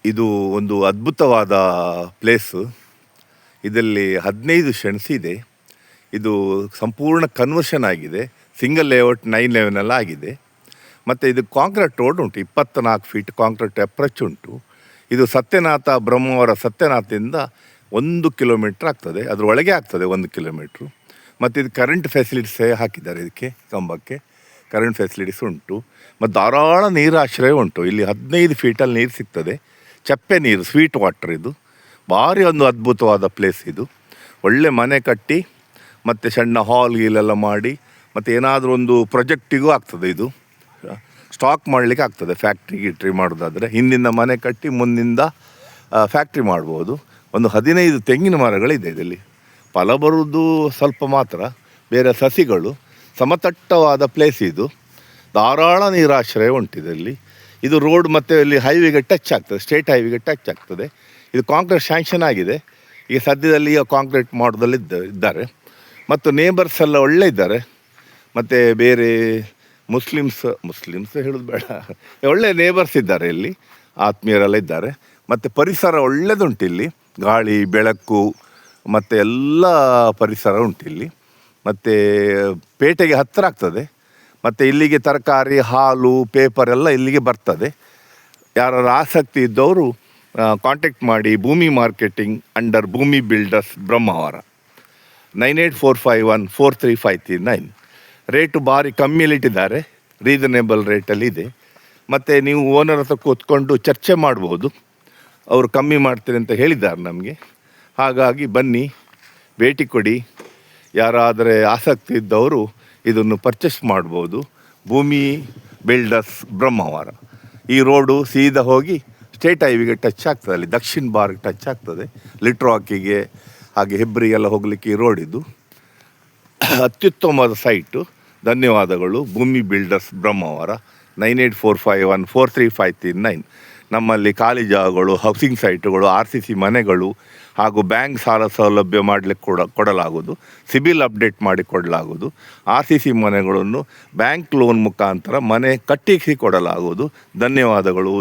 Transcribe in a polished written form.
ಇದು ಒಂದು ಅದ್ಭುತವಾದ ಪ್ಲೇಸು. ಇದರಲ್ಲಿ 15 ಸೆನ್ಸ್ ಇದೆ. ಇದು ಸಂಪೂರ್ಣ ಕನ್ವರ್ಷನ್ ಆಗಿದೆ. ಸಿಂಗಲ್ ಲೇಔಟ್ 9 ಲೆವೆನಲ್ಲಿ ಆಗಿದೆ. ಮತ್ತು ಇದು ಕಾಂಕ್ರೀಟ್ ರೋಡ್ ಉಂಟು, 24 ಫೀಟ್ ಕಾಂಕ್ರೀಟ್ ಅಪ್ರೋಚ್ ಉಂಟು. ಇದು ಸತ್ಯನಾಥ ಬ್ರಹ್ಮಾವರ ಸತ್ಯನಾಥದಿಂದ 1 ಕಿಲೋಮೀಟ್ರ್ ಆಗ್ತದೆ, ಅದರೊಳಗೆ ಆಗ್ತದೆ 1 ಕಿಲೋಮೀಟ್ರು. ಮತ್ತು ಇದು ಕರೆಂಟ್ ಫೆಸಿಲಿಟೀಸೇ ಹಾಕಿದ್ದಾರೆ. ಇದಕ್ಕೆ ಕಂಬಕ್ಕೆ ಕರೆಂಟ್ ಫೆಸಿಲಿಟೀಸ್ ಉಂಟು. ಮತ್ತು ಧಾರಾಳ ನೀರಾಶ್ರಯ ಉಂಟು. ಇಲ್ಲಿ 15 ಫೀಟಲ್ಲಿ ನೀರು ಸಿಗ್ತದೆ. ಚಪ್ಪೆ ನೀರು, ಸ್ವೀಟ್ ವಾಟರ್. ಇದು ಭಾರಿ ಒಂದು ಅದ್ಭುತವಾದ ಪ್ಲೇಸ್. ಇದು ಒಳ್ಳೆ ಮನೆ ಕಟ್ಟಿ ಮತ್ತು ಸಣ್ಣ ಹಾಲ್ ಗೀಲೆಲ್ಲ ಮಾಡಿ ಮತ್ತು ಏನಾದರೂ ಒಂದು ಪ್ರೊಜೆಕ್ಟಿಗೂ ಆಗ್ತದೆ. ಇದು ಸ್ಟಾಕ್ ಮಾಡಲಿಕ್ಕೆ ಆಗ್ತದೆ. ಫ್ಯಾಕ್ಟ್ರಿ ಮಾಡೋದಾದರೆ ಹಿಂದಿಂದ ಮನೆ ಕಟ್ಟಿ ಮುಂದಿಂದ ಫ್ಯಾಕ್ಟ್ರಿ ಮಾಡ್ಬೋದು. ಒಂದು 15 ತೆಂಗಿನ ಮರಗಳಿದೆ ಇದರಲ್ಲಿ. ಫಲ ಬರುವುದು ಸ್ವಲ್ಪ ಮಾತ್ರ, ಬೇರೆ ಸಸಿಗಳು. ಸಮತಟ್ಟವಾದ ಪ್ಲೇಸ್ ಇದು. ಧಾರಾಳ ನೀರಾಶ್ರಯ ಉಂಟಿದಲ್ಲಿ. ಇದು ರೋಡ್ ಮತ್ತು ಇಲ್ಲಿ ಹೈವೇಗೆ ಟಚ್ ಆಗ್ತದೆ, ಸ್ಟೇಟ್ ಹೈವೇಗೆ ಟಚ್ ಆಗ್ತದೆ. ಇದು ಕಾಂಕ್ರೀಟ್ ಸ್ಯಾಂಕ್ಷನ್ ಆಗಿದೆ. ಈಗ ಸದ್ಯದಲ್ಲಿ ಈಗ ಕಾಂಕ್ರೀಟ್ ಮಾಡೋದಲ್ಲಿ ಇದ್ದಾರೆ. ಮತ್ತು ನೇಬರ್ಸ್ ಎಲ್ಲ ಒಳ್ಳೆ ಇದ್ದಾರೆ. ಮತ್ತು ಬೇರೆ ಮುಸ್ಲಿಮ್ಸ್ ಹೇಳೋದು ಬೇಡ, ಒಳ್ಳೆ ನೇಬರ್ಸ್ ಇದ್ದಾರೆ ಇಲ್ಲಿ, ಆತ್ಮೀಯರೆಲ್ಲ ಇದ್ದಾರೆ. ಮತ್ತು ಪರಿಸರ ಒಳ್ಳೆಯದುಂಟು ಇಲ್ಲಿ. ಗಾಳಿ ಬೆಳಕು ಮತ್ತು ಎಲ್ಲ ಪರಿಸರ ಉಂಟಿಲ್ಲಿ. ಮತ್ತು ಪೇಟೆಗೆ ಹತ್ತಿರ ಆಗ್ತದೆ. ಮತ್ತು ಇಲ್ಲಿಗೆ ತರಕಾರಿ, ಹಾಲು, ಪೇಪರ್ ಎಲ್ಲ ಇಲ್ಲಿಗೆ ಬರ್ತದೆ. ಯಾರು ಆಸಕ್ತಿ ಇದ್ದವರು ಕಾಂಟ್ಯಾಕ್ಟ್ ಮಾಡಿ. ಭೂಮಿ ಮಾರ್ಕೆಟಿಂಗ್ ಅಂಡರ್ ಭೂಮಿ ಬಿಲ್ಡರ್ಸ್ ಬ್ರಹ್ಮಾವರ, 9845143539. ರೇಟು ಭಾರಿ ಕಮ್ಮಿಯಲ್ಲಿಟ್ಟಿದ್ದಾರೆ, ರೀಸನೇಬಲ್ ರೇಟಲ್ಲಿದೆ. ಮತ್ತು ನೀವು ಓನರ್ ಹತ್ರ ಕೂತ್ಕೊಂಡು ಚರ್ಚೆ ಮಾಡ್ಬೋದು. ಅವರು ಕಮ್ಮಿ ಮಾಡ್ತೀರಿ ಅಂತ ಹೇಳಿದ್ದಾರೆ ನಮಗೆ. ಹಾಗಾಗಿ ಬನ್ನಿ, ಭೇಟಿ ಕೊಡಿ. ಯಾರಾದರೆ ಆಸಕ್ತಿ ಇದ್ದವರು ಇದನ್ನು ಪರ್ಚೇಸ್ ಮಾಡ್ಬೋದು. ಭೂಮಿ ಬಿಲ್ಡರ್ಸ್ ಬ್ರಹ್ಮಾವರ. ಈ ರೋಡು ಸೀದಾ ಹೋಗಿ ಸ್ಟೇಟ್ ಹೈವೇಗೆ ಟಚ್ ಆಗ್ತದೆ. ಅಲ್ಲಿ ದಕ್ಷಿಣ ಬಾರ್ಗೆ ಟಚ್ ಆಗ್ತದೆ. ಲಿಟ್ರಾಕಿಗೆ ಹಾಗೆ ಹೆಬ್ರಿಗೆಲ್ಲ ಹೋಗಲಿಕ್ಕೆ ಈ ರೋಡ್ ಇದು. ಅತ್ಯುತ್ತಮವಾದ ಸೈಟು. ಧನ್ಯವಾದಗಳು. ಭೂಮಿ ಬಿಲ್ಡರ್ಸ್ ಬ್ರಹ್ಮಾವರ, 9845143539. ನಮ್ಮಲ್ಲಿ ಖಾಲಿ ಜಾಗಗಳು, ಹೌಸಿಂಗ್ ಸೈಟುಗಳು, RCC ಮನೆಗಳು ಹಾಗೂ ಬ್ಯಾಂಕ್ ಸಾಲ ಸೌಲಭ್ಯ ಮಾಡಲಿಕ್ಕೆ ಕೊಡಲಾಗುವುದು. ಸಿಬಿಲ್ ಅಪ್ಡೇಟ್ ಮಾಡಿ ಕೊಡಲಾಗುವುದು. RCC ಮನೆಗಳನ್ನು ಬ್ಯಾಂಕ್ ಲೋನ್ ಮುಖಾಂತರ ಮನೆ ಕಟ್ಟಿಸಿ ಕೊಡಲಾಗುವುದು. ಧನ್ಯವಾದಗಳು.